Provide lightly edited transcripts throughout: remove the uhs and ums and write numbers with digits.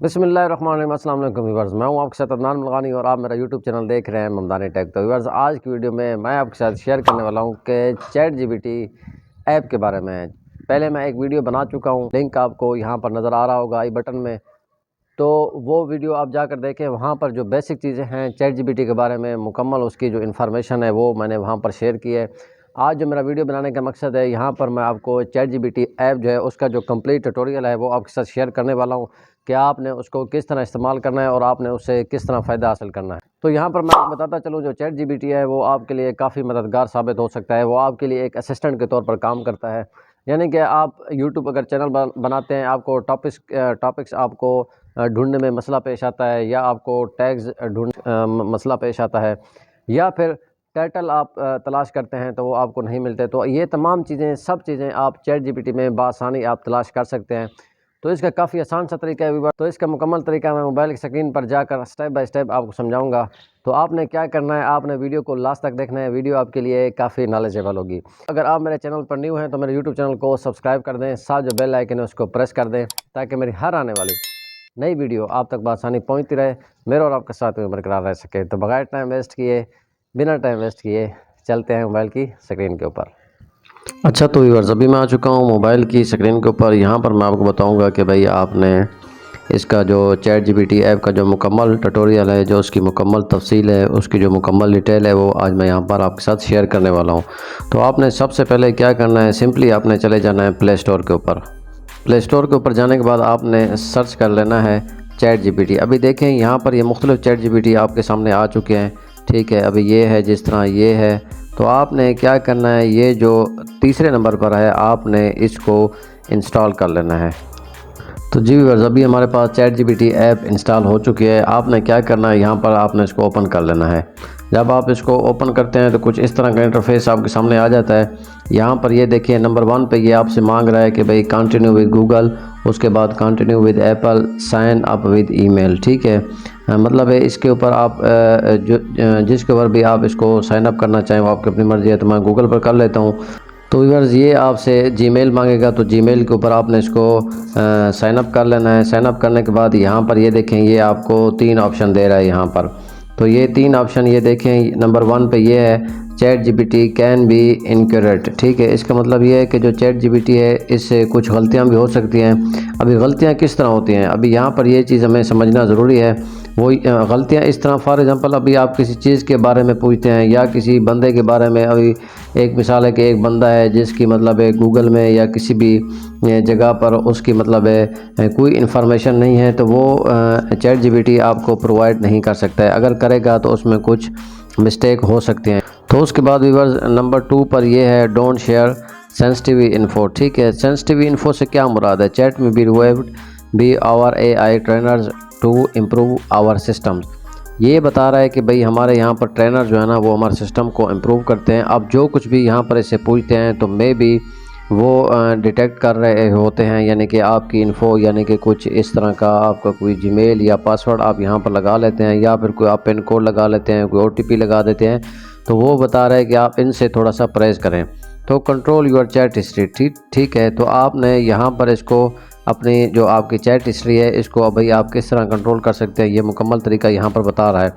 بسم اللہ الرحمن الرحیم۔ السلام علیکم ویورز، میں ہوں آپ کے ساتھ عدنان ملغانی اور آپ میرا یوٹیوب چینل دیکھ رہے ہیں ممدانی ٹیک۔ تو ویورز، آج کی ویڈیو میں آپ کے ساتھ شیئر کرنے والا ہوں کہ چیٹ جی پی ٹی ایپ کے بارے میں۔ پہلے میں ایک ویڈیو بنا چکا ہوں، لنک آپ کو یہاں پر نظر آ رہا ہوگا آئی بٹن میں، تو وہ ویڈیو آپ جا کر دیکھیں۔ وہاں پر جو بیسک چیزیں ہیں چیٹ جی پی ٹی کے بارے میں، مکمل اس کی جو انفارمیشن ہے وہ میں نے وہاں پر شیئر کی ہے۔ آج جو میرا ویڈیو بنانے کا مقصد ہے، یہاں پر میں آپ کو چیٹ جی پی ٹی ایپ جو ہے اس کا جو کمپلیٹ ٹیوٹوریل ہے وہ آپ کے ساتھ شیئر کرنے والا ہوں کہ آپ نے اس کو کس طرح استعمال کرنا ہے اور آپ نے اس سے کس طرح فائدہ حاصل کرنا ہے۔ تو یہاں پر میں بتاتا چلوں، جو چیٹ جی پی ٹی ہے وہ آپ کے لیے کافی مددگار ثابت ہو سکتا ہے۔ وہ آپ کے لیے ایک اسسٹنٹ کے طور پر کام کرتا ہے، یعنی کہ آپ یوٹیوب اگر چینل بناتے ہیں، آپ کو ٹاپکس آپ کو ڈھونڈنے میں مسئلہ پیش آتا ہے، یا آپ کو ٹیگز مسئلہ پیش آتا ہے، یا پھر ٹائٹل آپ تلاش کرتے ہیں تو وہ آپ کو نہیں ملتے، تو یہ تمام سب چیزیں آپ چیٹ جی پی ٹی میں بآسانی آپ تلاش کر سکتے ہیں۔ تو اس کا کافی آسان سا طریقہ ہے ویور۔ تو اس کا مکمل طریقہ میں موبائل کی سکرین پر جا کر سٹیپ بائی سٹیپ آپ کو سمجھاؤں گا۔ تو آپ نے کیا کرنا ہے، آپ نے ویڈیو کو لاسٹ تک دیکھنا ہے، ویڈیو آپ کے لیے کافی نالجیبل ہوگی۔ اگر آپ میرے چینل پر نیو ہیں تو میرے یوٹیوب چینل کو سبسکرائب کر دیں، ساتھ جو بیل آئیکن ہے اس کو پریس کر دیں، تاکہ میری ہر آنے والی نئی ویڈیو آپ تک بآسانی پہنچتی رہے، میرا اور آپ کے ساتھ میں برقرار رہ سکے۔ تو بغیر بنا ٹائم ویسٹ کیے چلتے ہیں موبائل کی سکرین کے اوپر۔ اچھا، تو ویورز، ابھی میں آ چکا ہوں موبائل کی سکرین کے اوپر۔ یہاں پر میں آپ کو بتاؤں گا کہ بھائی آپ نے اس کا جو چیٹ جی پی ٹی ایپ کا جو مکمل ٹیوٹوریل ہے، جو اس کی مکمل تفصیل ہے، اس کی جو مکمل ڈیٹیل ہے، وہ آج میں یہاں پر آپ کے ساتھ شیئر کرنے والا ہوں۔ تو آپ نے سب سے پہلے کیا کرنا ہے، سمپلی آپ نے چلے جانا ہے پلے اسٹور کے اوپر۔ پلے اسٹور کے اوپر جانے کے بعد آپ نے سرچ کر لینا ہے چیٹ جی پی ٹی۔ ابھی دیکھیں یہاں پر یہ مختلف چیٹ جی پی ٹی آپ کے سامنے آ چکے ہیں، ٹھیک ہے۔ ابھی یہ ہے، جس طرح یہ ہے، تو آپ نے کیا کرنا ہے، یہ جو تیسرے نمبر پر ہے آپ نے اس کو انسٹال کر لینا ہے۔ تو جی ویورز، ابھی ہمارے پاس chat G P T app install ہو چکی ہے۔ آپ نے کیا کرنا ہے، یہاں پر آپ نے اس کو اوپن کر لینا ہے۔ جب آپ اس کو اوپن کرتے ہیں تو کچھ اس طرح کا انٹرفیس آپ کے سامنے آ جاتا ہے۔ یہاں پر یہ دیکھیں نمبر 1 پہ یہ آپ سے مانگ رہا ہے کہ بھئی کنٹینیو ود گوگل، اس کے بعد continue with Apple, sign up with email, ٹھیک ہے۔ مطلب ہے اس کے اوپر آپ جس کے اوپر بھی آپ اس کو سائن اپ کرنا چاہیں وہ آپ کی اپنی مرضی ہے۔ تو میں گوگل پر کر لیتا ہوں۔ تو ویورز، یہ آپ سے جی میل مانگے گا، تو جی میل کے اوپر آپ نے اس کو سائن اپ کر لینا ہے۔ سائن اپ کرنے کے بعد یہاں پر یہ دیکھیں، یہ آپ کو 3 آپشن دے رہا ہے یہاں پر۔ تو یہ 3 آپشن یہ دیکھیں، نمبر 1 پہ یہ ہے chat G P T can be incorrect, ٹھیک ہے۔ اس کا مطلب یہ ہے کہ جو چیٹ جی پی ٹی ہے اس سے کچھ غلطیاں بھی ہو سکتی ہیں۔ ابھی غلطیاں کس طرح ہوتی ہیں، ابھی یہاں پر یہ چیز ہمیں سمجھنا ضروری ہے۔ وہ غلطیاں اس طرح، فار ایگزامپل ابھی آپ کسی چیز کے بارے میں پوچھتے ہیں یا کسی بندے کے بارے میں۔ ابھی ایک مثال ہے کہ ایک بندہ ہے جس کی مطلب ہے گوگل میں یا کسی بھی جگہ پر اس کی مطلب ہے کوئی انفارمیشن نہیں ہے، تو وہ چیٹ جی پی ٹی آپ کو پرووائڈ نہیں کر سکتا ہے۔ اگر کرے گا تو اس میں کچھ مسٹیک ہو سکتے ہیں۔ تو اس کے بعد ویورز، نمبر 2 پر یہ ہے ڈونٹ شیئر سینسٹیو انفو، ٹھیک ہے۔ سینسٹیو انفو سے کیا مراد ہے، chat may be our A I trainers to improve our system. یہ بتا رہا ہے کہ بھئی ہمارے یہاں پر ٹرینر جو ہے نا وہ ہمارے سسٹم کو امپروو کرتے ہیں۔ اب جو کچھ بھی یہاں پر اس سے پوچھتے ہیں تو بھی وہ ڈیٹیکٹ کر رہے ہوتے ہیں، یعنی کہ آپ کی انفو، یعنی کہ کچھ اس طرح کا آپ کا کوئی جی میل یا پاسورڈ آپ یہاں پر لگا لیتے ہیں، یا پھر کوئی آپ پن کوڈ لگا لیتے ہیں، کوئی او ٹی پی لگا دیتے ہیں، تو وہ بتا رہا ہے کہ آپ ان سے تھوڑا سا پرہیز کریں۔ تو کنٹرول یور چیٹ ہسٹری، ٹھیک ہے۔ تو آپ نے یہاں پر اس کو اپنی جو آپ کی چیٹ ہسٹری ہے اس کو بھئی آپ کس طرح کنٹرول کر سکتے ہیں، یہ مکمل طریقہ یہاں پر بتا رہا ہے۔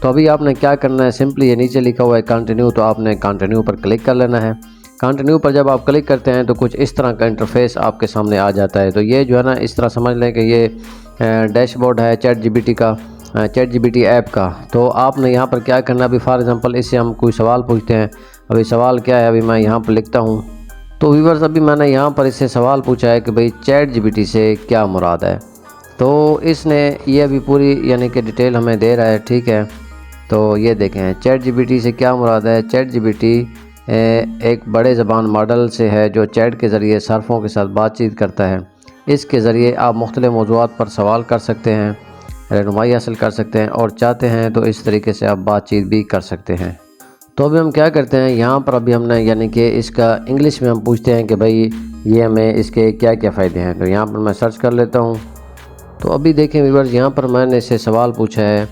تو ابھی آپ نے کیا کرنا ہے، سمپلی یہ نیچے لکھا ہوا ہے کنٹینیو، تو آپ نے کنٹینیو پر کلک کر لینا ہے۔ کنٹینیو پر جب آپ کلک کرتے ہیں تو کچھ اس طرح کا انٹرفیس آپ کے سامنے آ جاتا ہے۔ تو یہ جو ہے نا اس طرح سمجھ لیں کہ یہ ڈیش بورڈ ہے چیٹ جی پی ٹی کا، چیٹ جی پی ٹی ایپ کا۔ تو آپ نے یہاں پر کیا کرنا ہے، ابھی فار ایگزامپل اس سے ہم کوئی سوال پوچھتے ہیں۔ ابھی سوال کیا ہے، ابھی میں یہاں پر لکھتا ہوں۔ تو ویورز، ابھی میں نے یہاں پر اس سے سوال پوچھا ہے کہ بھئی چیٹ جی پی ٹی سے کیا مراد ہے۔ تو اس نے یہ ابھی پوری یعنی کہ ڈیٹیل ہمیں دے رہا ہے، ٹھیک ہے۔ تو یہ دیکھیں چیٹ جی پی ٹی سے کیا مراد ہے۔ چیٹ جی پی ٹی ایک بڑے زبان ماڈل سے ہے جو چیٹ کے ذریعے صارفوں کے ساتھ بات چیت کرتا ہے۔ اس کے ذریعے آپ مختلف موضوعات پر سوال کر سکتے ہیں، رہنمائی حاصل کر سکتے ہیں، اور چاہتے ہیں تو اس طریقے سے آپ بات چیت بھی کر سکتے ہیں۔ تو ابھی ہم کیا کرتے ہیں، یہاں پر ابھی ہم نے یعنی کہ اس کا انگلش میں ہم پوچھتے ہیں کہ بھئی یہ ہمیں اس کے کیا کیا فائدے ہیں۔ تو یہاں پر میں سرچ کر لیتا ہوں۔ تو ابھی دیکھیں ویورز، یہاں پر میں نے اس سے سوال پوچھا ہے،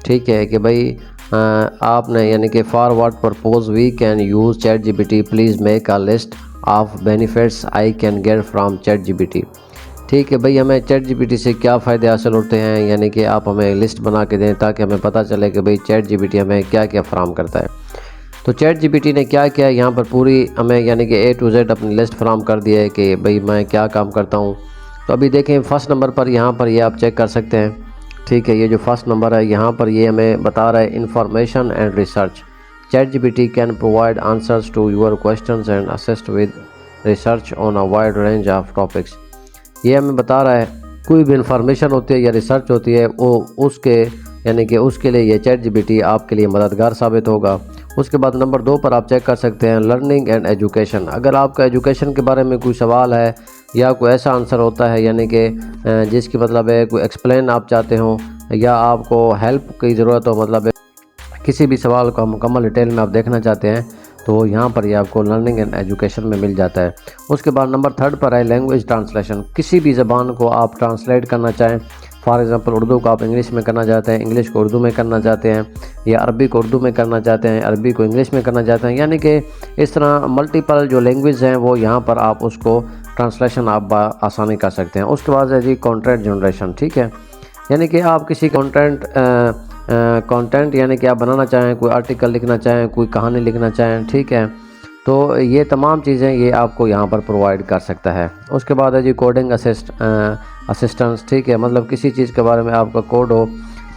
ٹھیک ہے، کہ بھئی آپ نے یعنی کہ for what purpose we can use chat G P T, please make a list of benefits I can get from chat G P T. ٹھیک ہے بھائی، ہمیں چیٹ جی پی ٹی سے کیا فائدے حاصل ہوتے ہیں، یعنی کہ آپ ہمیں لسٹ بنا کے دیں تاکہ ہمیں پتہ چلے کہ بھائی چیٹ جی پی ٹی ہمیں کیا کیا فراہم کرتا ہے۔ تو چیٹ جی پی ٹی نے کیا کیا یہاں پر پوری ہمیں یعنی کہ A to Z اپنی لسٹ فراہم کر دی ہے کہ بھائی میں کیا کام کرتا ہوں۔ تو ابھی دیکھیں فرسٹ نمبر پر یہاں پر یہ آپ چیک کر سکتے ہیں، ٹھیک ہے، یہ جو فرسٹ نمبر ہے یہاں پر یہ ہمیں بتا رہا ہے information and research. Chat G P T can provide answers to your questions and assist with research on a wide range of topics. یہ ہمیں بتا رہا ہے کوئی بھی انفارمیشن ہوتی ہے یا ریسرچ ہوتی ہے وہ اس کے یعنی کہ اس کے لیے یہ چیٹ جی پی ٹی آپ کے لیے مددگار ثابت ہوگا۔ اس کے بعد نمبر 2 پر آپ چیک کر سکتے ہیں لرننگ اینڈ ایجوکیشن۔ اگر آپ کا ایجوکیشن کے بارے میں کوئی سوال ہے یا کوئی ایسا آنسر ہوتا ہے یعنی کہ جس کی مطلب ہے کوئی ایکسپلین آپ چاہتے ہوں یا آپ کو ہیلپ کی ضرورت ہو، مطلب ہے کسی بھی سوال کو مکمل ڈیٹیل میں آپ دیکھنا چاہتے ہیں تو یہاں پر یہ آپ کو لرننگ اینڈ ایجوکیشن میں مل جاتا ہے۔ اس کے بعد نمبر 3 پر ہے لینگویج ٹرانسلیشن۔ کسی بھی زبان کو آپ ٹرانسلیٹ کرنا چاہیں، فار ایگزامپل اردو کو آپ انگلش میں کرنا چاہتے ہیں، انگلش کو اردو میں کرنا چاہتے ہیں، یا عربی کو اردو میں کرنا چاہتے ہیں، عربی کو انگلش میں کرنا چاہتے ہیں، یعنی کہ اس طرح ملٹیپل جو لینگویج ہیں وہ یہاں پر آپ اس کو ٹرانسلیشن آپ آسانی کر سکتے ہیں۔ اس کے بعد ہے جی کانٹینٹ جنریشن، ٹھیک ہے، یعنی کہ آپ کسی کانٹینٹ یعنی کہ آپ بنانا چاہیں، کوئی آرٹیکل لکھنا چاہیں، کوئی کہانی لکھنا چاہیں، ٹھیک ہے، تو یہ تمام چیزیں یہ آپ کو یہاں پر پرووائڈ کر سکتا ہے۔ اس کے بعد ہے جی کوڈنگ اسسٹنس، ٹھیک ہے، مطلب کسی چیز کے بارے میں آپ کا کوڈ ہو،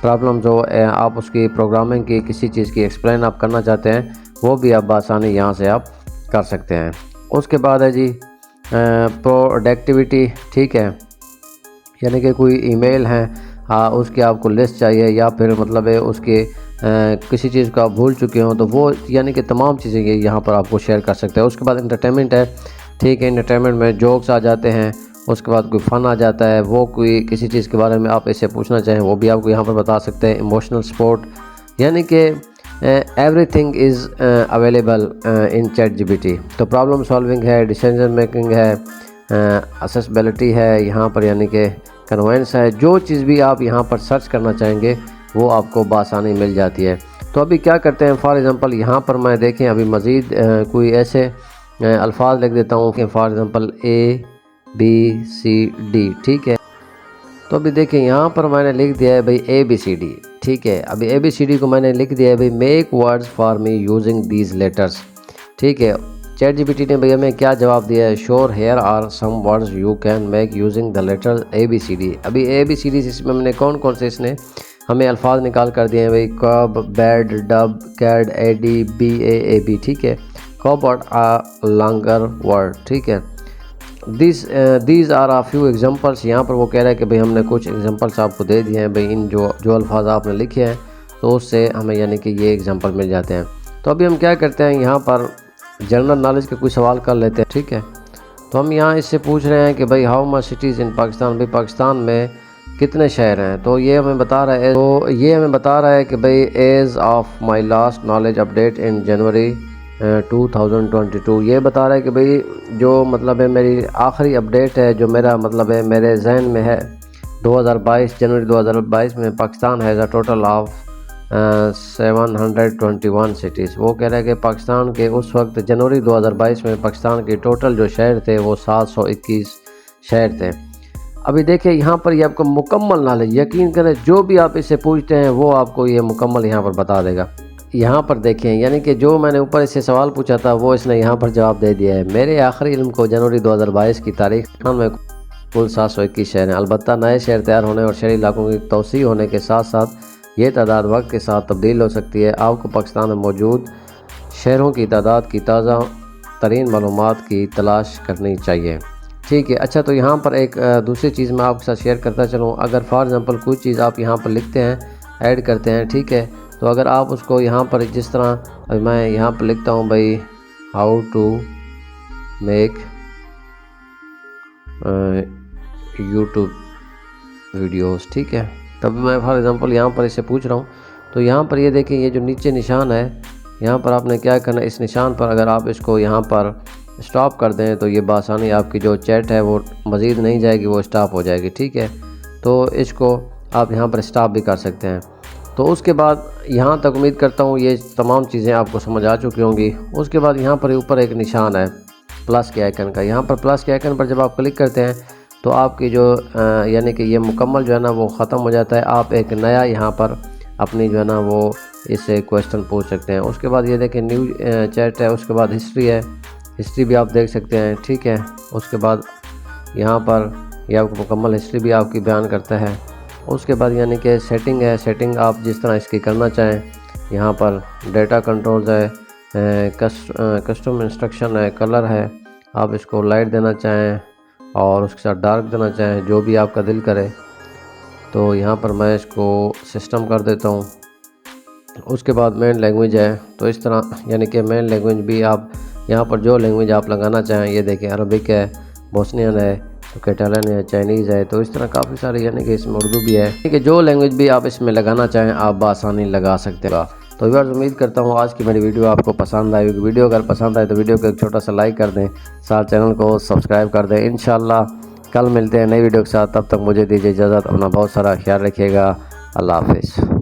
پرابلمز ہو، آپ اس کی پروگرامنگ کی کسی چیز کی ایکسپلین آپ کرنا چاہتے ہیں وہ بھی آپ بآسانی یہاں سے آپ کر سکتے ہیں۔ اس کے بعد ہے جی پروڈکٹیوٹی، ٹھیک ہے، یعنی کہ کوئی ای میل ہے اس کی آپ کو لسٹ چاہیے یا پھر مطلب ہے اس کے کسی چیز کو آپ بھول چکے ہوں تو وہ یعنی کہ تمام چیزیں یہ یہاں پر آپ کو شیئر کر سکتے ہیں۔ اس کے بعد انٹرٹینمنٹ ہے، ٹھیک ہے، انٹرٹینمنٹ میں جوکس آ جاتے ہیں، اس کے بعد کوئی فن آ جاتا ہے، وہ کوئی کسی چیز کے بارے میں آپ اسے پوچھنا چاہیں وہ بھی آپ کو یہاں پر بتا سکتے ہیں۔ ایموشنل سپورٹ، یعنی کہ everything is available in chat G P T. تو پرابلم سالونگ ہے، ڈیسیژن میکنگ ہے، اسیسبلٹی ہے یہاں پر، یعنی کہ کنوینس ہے، جو چیز بھی آپ یہاں پر سرچ کرنا چاہیں گے وہ آپ کو بآسانی مل جاتی ہے۔ تو ابھی کیا کرتے ہیں، فار ایگزامپل یہاں پر میں دیکھیں ابھی مزید کوئی ایسے الفاظ لکھ دیتا ہوں کہ فار ایگزامپل ABCD، ٹھیک ہے، تو ابھی دیکھیں یہاں پر میں نے لکھ دیا ہے بھائی ABCD، ٹھیک ہے، ابھی ABCD کو میں نے لکھ دیا ہے بھائی make words for me using these letters, ٹھیک ہے۔ چیٹ جی پی ٹی نے بھئی ہمیں کیا جواب دیا ہے، sure here are some words you can make using the letter ABCD۔ ابھی ABCD اس میں ہم نے کون سے اس نے ہمیں الفاظ نکال کر دیے ہیں بھئی کب، بیڈ، ڈب، کیڈ، ADBAAB، ٹھیک ہے، کوبٹ لانگر ورڈ، ٹھیک ہے۔ These are a few examples, یہاں پر وہ کہہ رہا ہے کہ بھئی ہم نے کچھ ایگزامپلس آپ کو دے دیے ہیں بھئی ان جو الفاظ آپ نے لکھے ہیں تو اس سے ہمیں یعنی کہ یہ ایگزامپل مل جاتے ہیں۔ تو ابھی ہم کیا کرتے ہیں، یہاں پر جنرل نالج کا کوئی سوال کر لیتے ہیں، ٹھیک ہے، تو ہم یہاں اس سے پوچھ رہے ہیں کہ بھئی how much cities in Pakistan, بھئی پاکستان میں کتنے شہر ہیں، تو یہ ہمیں بتا رہا ہے کہ بھئی as of my last knowledge update in January 2022، یہ بتا رہا ہے کہ بھئی جو مطلب ہے میری آخری اپڈیٹ ہے جو میرا مطلب ہے میرے ذہن میں ہے 2022 جنوری 2022 میں Pakistan has a total of 721 cities. وہ کہہ رہا ہے کہ پاکستان کے اس وقت جنوری 2022 میں پاکستان کے ٹوٹل جو شہر تھے وہ 721 شہر تھے۔ ابھی دیکھیں یہاں پر یہ آپ کو مکمل نالج، یقین کریں جو بھی آپ اس سے پوچھتے ہیں وہ آپ کو یہ مکمل یہاں پر بتا دے گا۔ یہاں پر دیکھیں یعنی کہ جو میں نے اوپر اس سے سوال پوچھا تھا وہ اس نے یہاں پر جواب دے دیا ہے۔ میرے آخری علم کو جنوری 2022 کی تاریخ میں کل 721 شہر ہیں، البتہ نئے شہر تیار ہونے اور شہری علاقوں کی توسیع ہونے کے ساتھ ساتھ یہ تعداد وقت کے ساتھ تبدیل ہو سکتی ہے۔ آپ کو پاکستان میں موجود شہروں کی تعداد کی تازہ ترین معلومات کی تلاش کرنی چاہیے، ٹھیک ہے۔ اچھا، تو یہاں پر ایک دوسری چیز میں آپ کے ساتھ شیئر کرتا چلوں، اگر فار ایگزامپل کوئی چیز آپ یہاں پر لکھتے ہیں، ایڈ کرتے ہیں، ٹھیک ہے، تو اگر آپ اس کو یہاں پر جس طرح میں یہاں پر لکھتا ہوں بھائی how to make YouTube videos, ٹھیک ہے، تب میں فار ایگزامپل یہاں پر اس سے پوچھ رہا ہوں، تو یہاں پر یہ دیکھیں یہ جو نیچے نشان ہے یہاں پر آپ نے کیا کرنا ہے، اس نشان پر اگر آپ اس کو یہاں پر اسٹاپ کر دیں تو یہ بآسانی آپ کی جو چیٹ ہے وہ مزید نہیں جائے گی، وہ اسٹاپ ہو جائے گی، ٹھیک ہے۔ تو اس کو آپ یہاں پر اسٹاپ بھی کر سکتے ہیں۔ تو اس کے بعد یہاں تک امید کرتا ہوں یہ تمام چیزیں آپ کو سمجھ آ چکی ہوں گی۔ اس کے بعد یہاں پر اوپر ایک نشان ہے پلس کے آئیکن کا، یہاں پر پلس کے آئیکن پر جب آپ کلک کرتے ہیں تو آپ کی جو یعنی کہ یہ مکمل جو ہے نا وہ ختم ہو جاتا ہے. آپ ایک نیا یہاں پر اپنی جو ہے نا وہ اس سے کویسچن پوچھ سکتے ہیں. اس کے بعد یہ دیکھیں نیو چیٹ ہے. اس کے بعد ہسٹری ہے, ہسٹری بھی آپ دیکھ سکتے ہیں, ٹھیک ہے. اس کے بعد یہاں پر یہ آپ کو مکمل ہسٹری بھی آپ کی بیان کرتا ہے. اس کے بعد یعنی کہ سیٹنگ ہے, سیٹنگ آپ جس طرح اس کی کرنا چاہیں. یہاں پر ڈیٹا کنٹرولز ہے, کسٹم انسٹرکشن ہے, کلر ہے, آپ اس کو لائٹ دینا چاہیں اور اس کے ساتھ ڈارک دینا چاہیں, جو بھی آپ کا دل کرے. تو یہاں پر میں اس کو سسٹم کر دیتا ہوں. اس کے بعد مین لینگویج ہے. تو اس طرح یعنی کہ مین لینگویج بھی آپ یہاں پر جو لینگویج آپ لگانا چاہیں, یہ دیکھیں عربک ہے, بوسنین ہے, تو کیٹالن ہے, چائنیز ہے. تو اس طرح کافی سارے یعنی کہ اس میں اردو بھی ہے, کہ جو لینگویج بھی آپ اس میں لگانا چاہیں آپ بآسانی لگا سکتے ہیں. تو ویورز امید کرتا ہوں آج کی میری ویڈیو آپ کو پسند آئی ہوگی. ویڈیو اگر پسند آئے تو ویڈیو کو ایک چھوٹا سا لائک کر دیں, ساتھ چینل کو سبسکرائب کر دیں. انشاءاللہ کل ملتے ہیں نئی ویڈیو کے ساتھ. تب تک مجھے دیجیے اجازت. اپنا بہت سارا خیال رکھیے گا. اللہ حافظ.